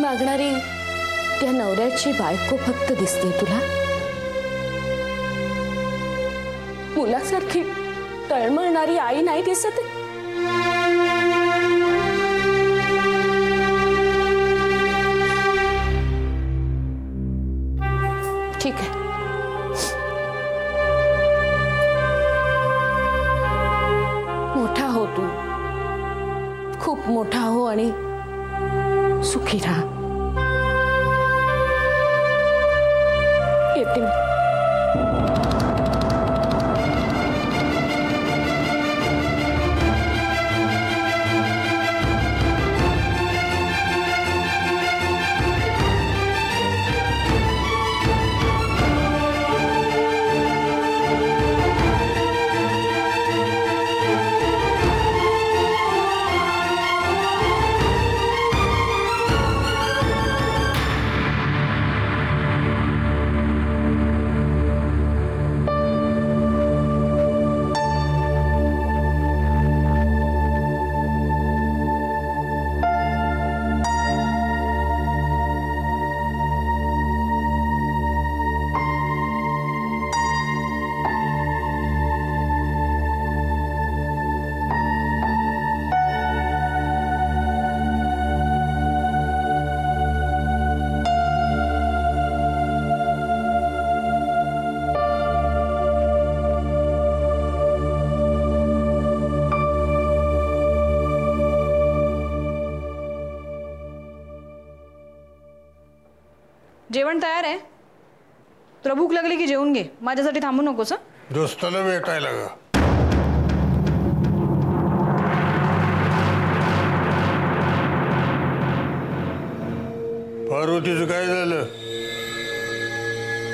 मागणारी त्या नवऱ्याची बायको फक्त दिसते तुला? मुलासारखी तळमळणारी आई नाही दिसत? ठीक आहे, मोठा हो तू, खूप मोठा हो आणि सुखी राहा. येते मी. जेवण तयार आहे. तुला भूक लागली की जेवून घे, माझ्यासाठी थांबू नकोस. दोस्ताला भेटायला ग. पार्वतीचं काय झालं?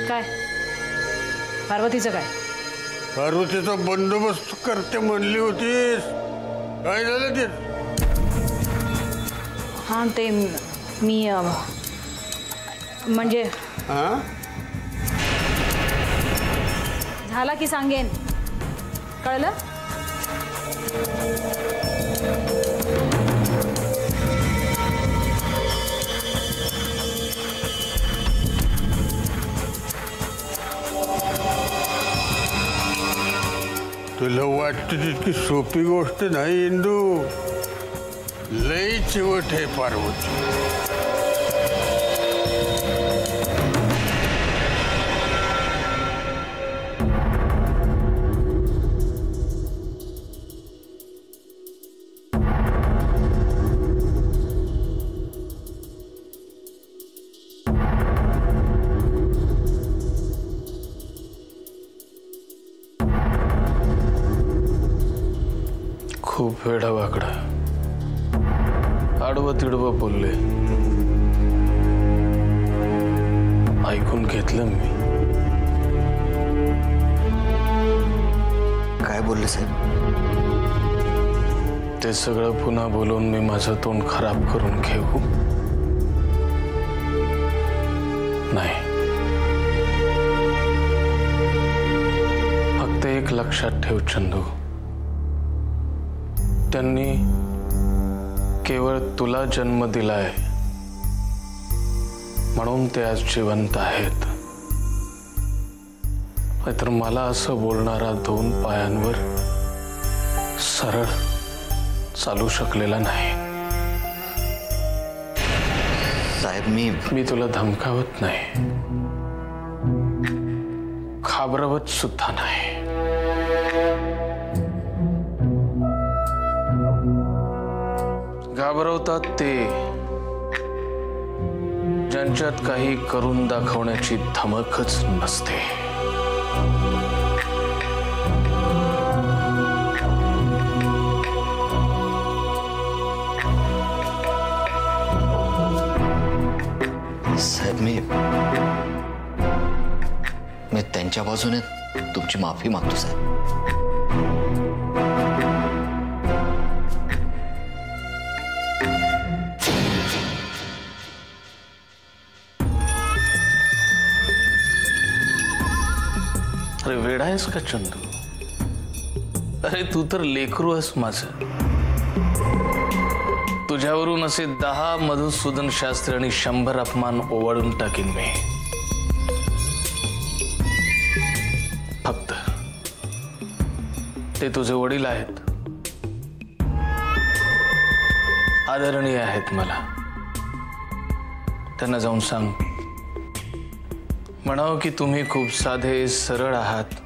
काय पार्वतीचं काय? पार्वतीचा बंदोबस्त करते म्हणली होतीस, काय झालं ते? हां ते मी म्हणजे झाला की सांगेन, कळलं? तुला वाटतं तितकी सोपी गोष्ट नाही इंदू, लई चिवट आहे पार्वती. खूप वेडा वाकडा आडवं तिडवं बोलले, ऐकून घेतलं मी. काय बोलले साहेब? ते सगळं पुन्हा बोलून मी माझं तोंड खराब करून घेऊ? नाही. फक्त एक लक्षात ठेव चंदू, त्यांनी केवळ तुला जन्म दिलाय म्हणून ते आज जिवंत आहेत. नाहीतर मला असं बोलणारा दोन पायांवर सरळ चालू शकलेला नाही. साहेब मी तुला धमकावत नाही, घाबरवत सुद्धा नाही. घाबरवतात ते ज्यांच्यात काही करून दाखवण्याची धमकच नसते. साहेब मी त्यांच्या बाजूने तुमची माफी मागतो साहेब. अरे वेडा आहेस का चंदू? अरे तू तर लेकरू आहेस माझं. तुझ्या तुझ्यावरून असे 10 मधुसूदन शास्त्री आणि 100 अपमान ओवाळून टाकीन मी. फक्त ते तुझे वडील आहेत, आदरणीय आहेत मला. त्यांना जाऊन सांग, म्हणावं की तुम्ही खूप साधे सरळ आहात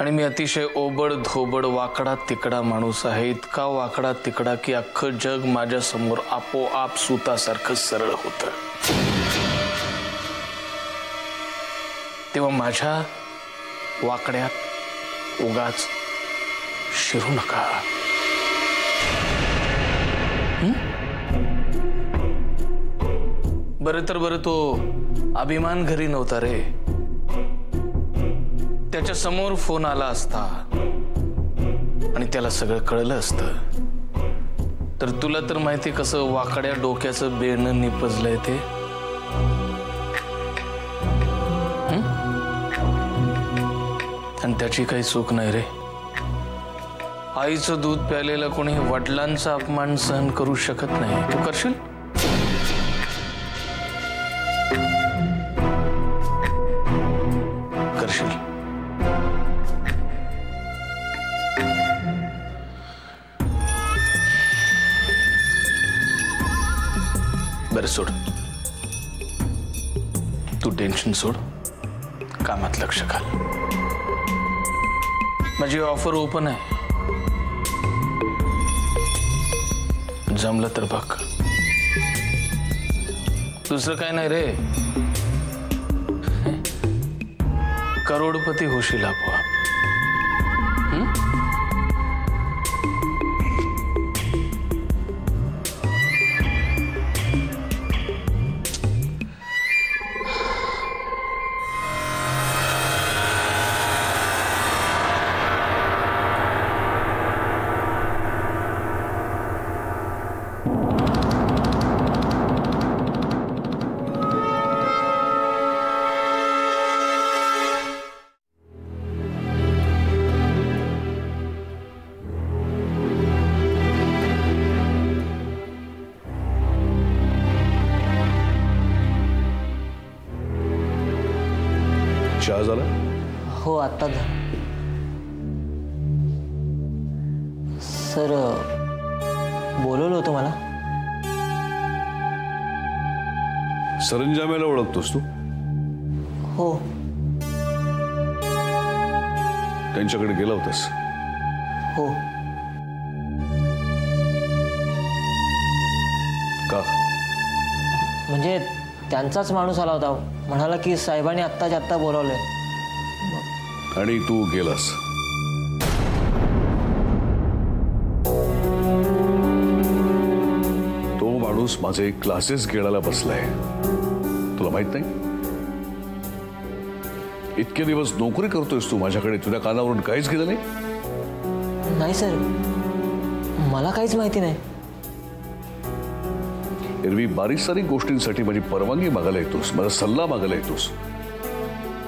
आणि मी अतिशय ओबड धोबड वाकडा तिकडा माणूस आहे. इतका वाकडा तिकडा की अख्खं जग माझ्या समोर आपोआप सुतासारखं सरळ होतं. तेव्हा माझ्या वाकड्यात उगाच शिरू नका. बरं तर बरं, तो अभिमान घरी नव्हता रे. त्याच्या समोर फोन आला असता आणि त्याला सगळं कळलं असतं तर तुला तर माहिती कसं वाकड्या डोक्याचं बेणं निपजलंय ते. आणि त्याची काही चूक नाही रे. आईचं दूध प्यालेला कोणी वडिलांचा अपमान सहन करू शकत नाही. तू करशील? करशील? बरं सोड, तू टेन्शन सोड, कामात लक्ष घाल. माझी ऑफर ओपन आहे, जमलं तर बघ. दुसरं काय नाही रे, करोडपती होशील आपोआप. चहा झाला? हो, आत्ता झालं. सर, बोलवलं होतं मला. सरंजामेला ओळखतोस तू? हो. त्यांच्याकडे गेला होतास? हो. का? म्हणजे त्यांचाच माणूस आला होता, म्हणाला की साहेबांनी आत्ताच्या आत्ता बोलावलंय. आणि तू गेलास? तो माणूस माझे क्लासेस घेण्याला बसलाय, तुला माहित नाही? इतके दिवस नोकरी करतोयस तू माझ्याकडे, तुझ्या कानावरून काहीच गेलं नाही? नाही सर, मला काहीच माहिती नाही. एरवी बारीक सारीक गोष्टींसाठी माझी परवानगी मागायला येतोस, माझा सल्ला मागायला येतोस.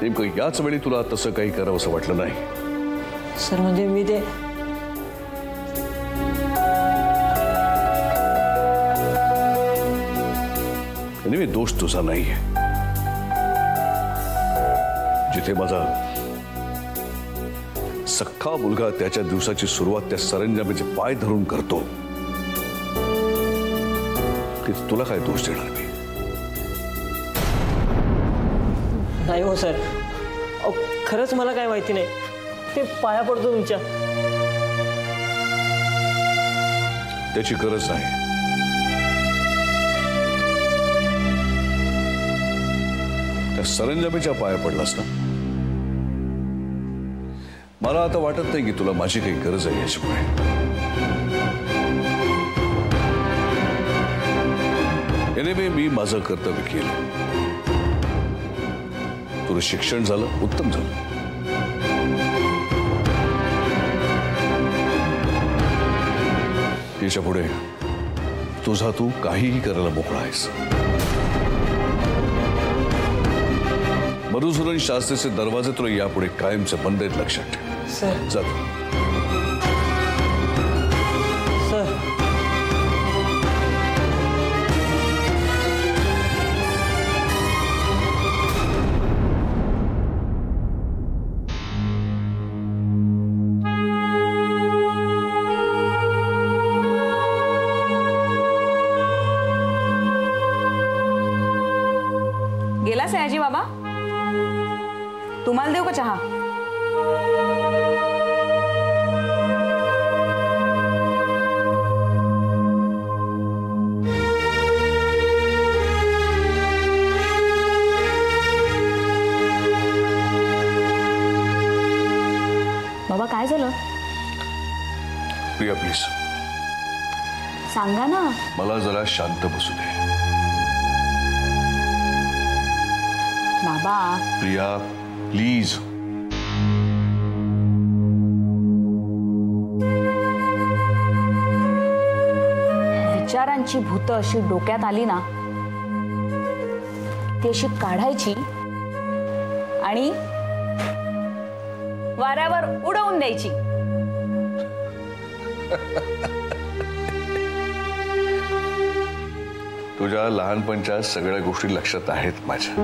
नेमकं याच वेळी तुला तसं काही करावं असं वाटलं नाही? सर म्हणजे मी ते मी दोष तुझा नाहीये. जिथे माझा सख्खा मुलगा त्याच्या दिवसाची सुरुवात त्या सरंजामाचे पाय धरून करतो, तुला काय दोष देणार मी? नाही हो सर, खरंच मला काय माहिती नाही. ते पाया पडतो तुमच्या. त्याची गरज नाही. त्या सरंजामीच्या पाया पडलास ना. मला आता वाटत नाही की तुला माझी काही गरज आहे याच्यामुळे. मी माझं कर्तव्य केलं. तुझं शिक्षण झालं, उत्तम झालं. याच्या पुढे तुझा तू काहीही करायला मोकळा आहेस. मधुसूदन शास्त्रीचे दरवाजे तुला यापुढे कायमचे बंद आहेत, लक्षात ठेव. सर. जा. सर. तुम्हाला देऊ का चहा? बाबा काय झालं? प्रिया प्लीज सांगा ना. मला जरा शांत बसू दे. बाबा प्रिया प्लीज. विचारांची भूत अशी डोक्यात आली ना, ती अशी काढायची आणि वाऱ्यावर उडवून द्यायची. तुझ्या लहानपणच्या सगळ्या गोष्टी लक्षात आहेत माझ्या.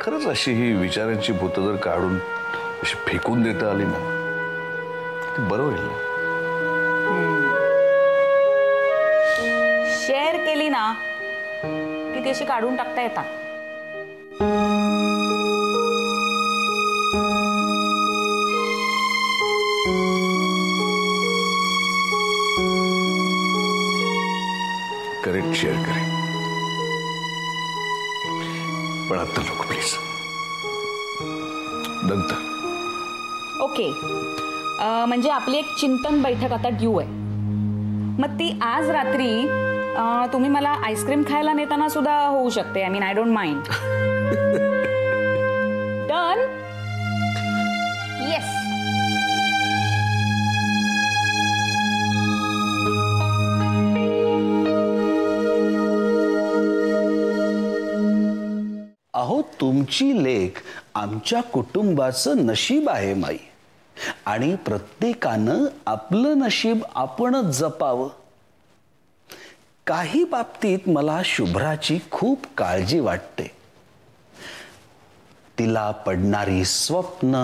खरंच अशी ही विचारांची भूत जर काढून अशी फेकून देता आली ना, ती बरं होईल ना. शेअर केली ना की ती अशी काढून टाकता येतात. करेक्ट, शेअर करेन, पण आता नको प्लीज. नंतर. ओके. म्हणजे आपली एक चिंतन बैठक आता ड्यू आहे. मग ती आज रात्री तुम्ही मला आईस्क्रीम खायला नेताना सुद्धा होऊ शकते. I mean I don't mind. Done. Yes. अहो तुमची लेक आमच्या कुटुंबाचं नशीब आहे माई, आणि प्रत्येकानं आपलं नशीब आपणच जपावं. काही बाबतीत मला शुभ्राची खूप काळजी वाटते. तिला पडणारी स्वप्न,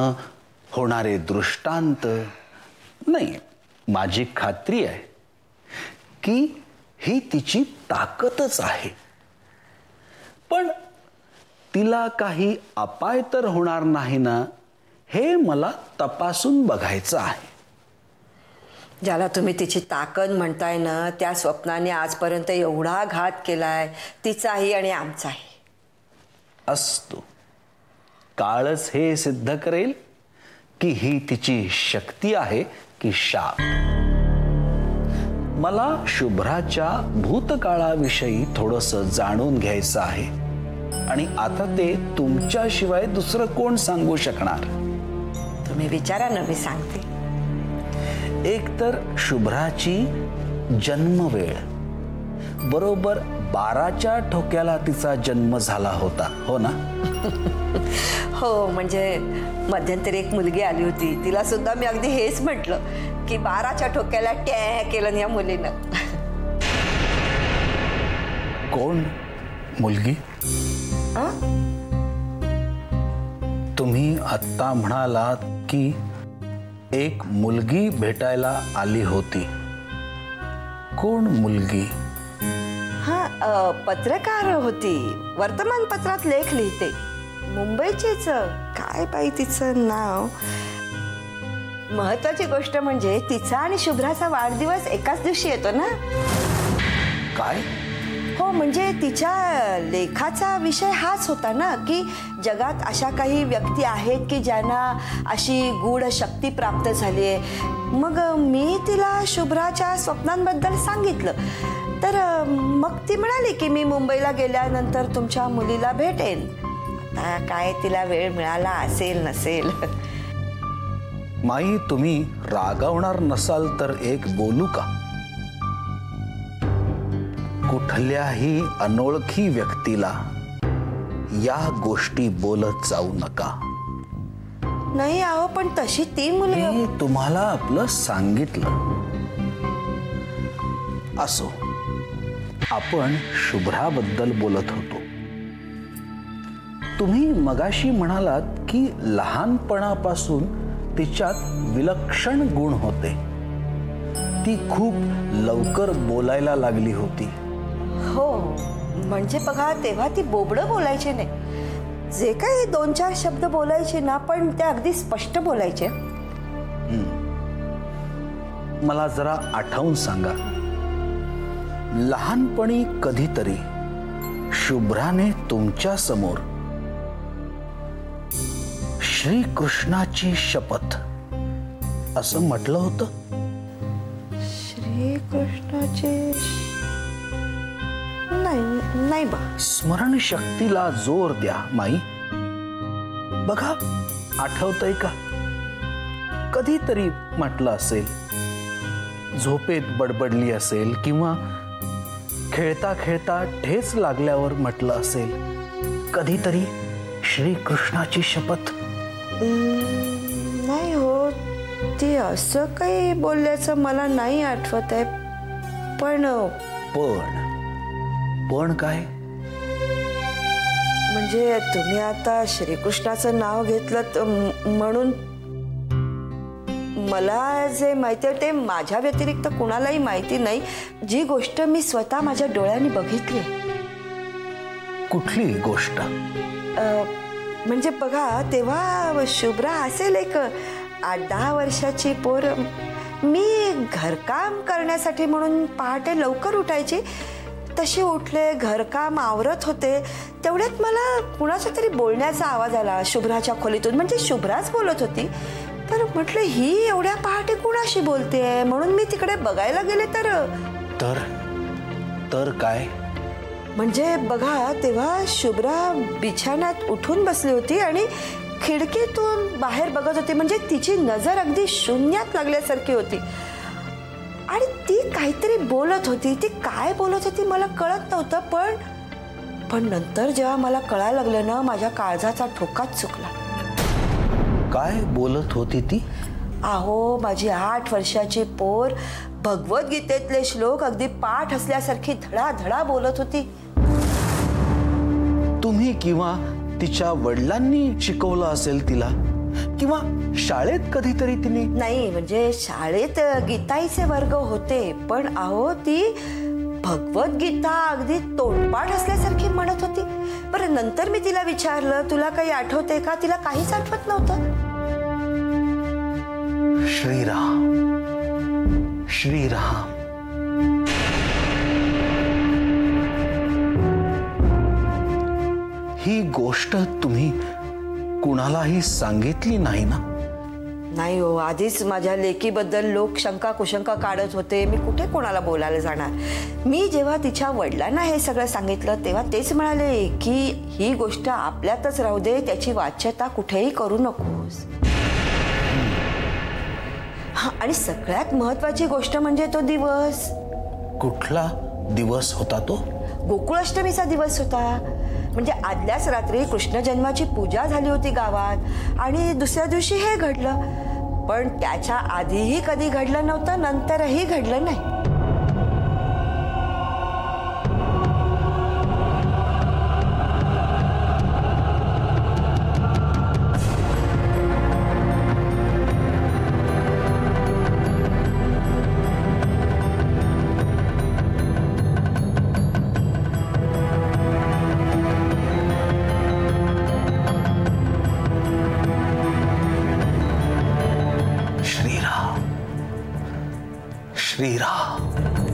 होणारे दृष्टांत. नाही, माझी खात्री आहे की ही तिची ताकदच आहे. पण तिला काही अपाय तर होणार नाही ना, हे मला तपासून बघायचं आहे. ज्याला तुम्ही तिची ताकद म्हणताय ना, त्या स्वप्नाने आजपर्यंत एवढा घात केलाय, तिचाही आणि आमचाही. असतो, काळच हे सिद्ध करेल की ही तिची शक्ती आहे की शाप. मला शुभ्राच्या भूतकाळाविषयी थोडंसं जाणून घ्यायचं आहे, आणि आता ते तुमच्याशिवाय दुसरं कोण सांगू शकणार? तुम्ही विचारा ना, मी सांगते. एक तर शुभ्राची जन्मवेळ बरोबर 12च्या ठोक्याला तिचा जन्म झाला होता, हो ना? हो, म्हणजे मध्यंतरी एक मुलगी आली होती, तिला सुद्धा मी अगदी हेच म्हटलं की 12च्या ठोक्याला टॅ केलं या मुलीनं. कोण मुलगी? तुम्ही आत्ता म्हणालात की एक मुलगी भेटायला आली होती. कोण मुलगी? हा, पत्रकार होती, वर्तमानपत्रात लेख लिहिते, मुंबईचीच. काय बाई तिचं नाव? महत्वाची गोष्ट म्हणजे तिचा आणि शुभ्राचा वाढदिवस एकाच दिवशी येतो ना. काय? हो, म्हणजे तिच्या लेखाचा विषय हाच होता ना की जगात अशा काही व्यक्ती आहेत की ज्यांना अशी गूढ शक्ती प्राप्त झाली आहे. मग मी तिला शुभ्राच्या स्वप्नांबद्दल सांगितलं, तर मग ती म्हणाली की मी मुंबईला गेल्यानंतर तुमच्या मुलीला भेटेन. आता काय तिला वेळ मिळाला असेल नसेल. माई, तुम्ही रागावणार नसाल तर एक बोलू का? कुठल्याही अनोळखी व्यक्तीला या गोष्टी बोलत जाऊ नका. नाही आहो, पण तशी ती मुलगी. मी तुम्हाला आपलं सांगितलं. असो, आपण शुभ्राबद्दल बोलत होतो. तुम्ही मगाशी म्हणालात की लहानपणापासून तिच्यात विलक्षण गुण होते. ती खूप लवकर बोलायला लागली होती. हो, म्हणजे बघा तेव्हा ती बोबडं बोलायची नाही. जे काही 2-4 शब्द बोलायचे ना, पण ते अगदी स्पष्ट बोलायचे. मला जरा आठवून सांगा, लहानपणी कधीतरी शुभ्राने तुमच्या समोर श्रीकृष्णाची शपथ असं म्हटलं होतं? श्रीकृष्णाचे नाही बा. स्मरणशक्तीला जोर द्या माई. बघा, आठवतंय का? कधीतरी म्हटलं असेल, झोपेत बडबडली असेल, किंवा खेळता खेळता ठेच लागल्यावर म्हटलं असेल कधीतरी श्रीकृष्णाची शपथ. नाही हो, ती असं काही बोलल्याचं मला नाही आठवत आहे. पण पण काय? म्हणजे तुम्ही आता श्रीकृष्णाचं नाव घेतलं म्हणून मला जे माहिती आहे ते माझ्या व्यतिरिक्त कुणालाही माहिती नाही. जी गोष्ट मी स्वतः माझ्या डोळ्यांनी बघितली. कुठली गोष्ट? म्हणजे बघा, तेव्हा शुभ्रा असेल एक 8-10 वर्षाची पोर. मी घरकाम करण्यासाठी म्हणून पहाटे लवकर उठायची. तशी उठले, घरकाम आवरत होते, तेवढ्यात मला कुणाचा तरी बोलण्याचा आवाज आला शुभ्राच्या खोलीतून. म्हणजे शुभ्राच बोलत होती. तर म्हटलं, ही एवढ्या पहाटे कुणाशी बोलतेय? म्हणून मी तिकडे बघायला गेले तर काय? म्हणजे बघा, तेव्हा शुभ्रा बिछाण्यात उठून बसली होती आणि खिडकीतून बाहेर बघत होती. म्हणजे तिची नजर अगदी शून्यात लागल्यासारखी होती आणि ती काहीतरी बोलत होती. ती काय बोलत होती मला कळत नव्हतं. पण नंतर जेव्हा मला कळायला लागलं ना, माझ्या काळजाचा ठोकाच चुकला. काय बोलत होती ती? अहो, माझी 8 वर्षाची पोर भगवद्गीतेतले श्लोक अगदी पाठ असल्यासारखी धडाधडा बोलत होती. तुम्ही किंवा तिच्या वडिलांनी शिकवलं असेल तिला, किंवा शाळेत कधीतरी तिने? नाही, म्हणजे शाळेत गीताईचे वर्ग होते, पण अहो ती भगवद्गीता अगदी तोंडपाठ असल्यासारखी म्हणत होती. बरं, नंतर मी तिला विचारलं, तुला काही आठवतंय का? तिला काहीच आठवत नव्हतं. श्रीराम श्रीराम. ही गोष्ट तुम्ही कुणालाही सांगितली नाही ना? नाही हो, आधीच माझ्या लेकीबद्दल लोक शंका कुशंका काढत होते. मी कुठे कोणाला बोलायला जाणार? मी जेव्हा तिच्या वडिलांना हे सगळं सांगितलं तेव्हा तेच म्हणाले की ही गोष्ट आपल्यातच राहू दे, त्याची वाच्यता कुठेही करू नकोस. आणि सगळ्यात महत्वाची गोष्ट म्हणजे तो दिवस. कुठला दिवस होता तो? गोकुळाष्टमीचा दिवस होता. म्हणजे आदल्याच रात्री कृष्ण जन्माची पूजा झाली होती गावात आणि दुसऱ्या दिवशी हे घडलं. पण त्याच्या आधीही कधी घडलं नव्हतं, नंतरही घडलं नाही. श्रीराम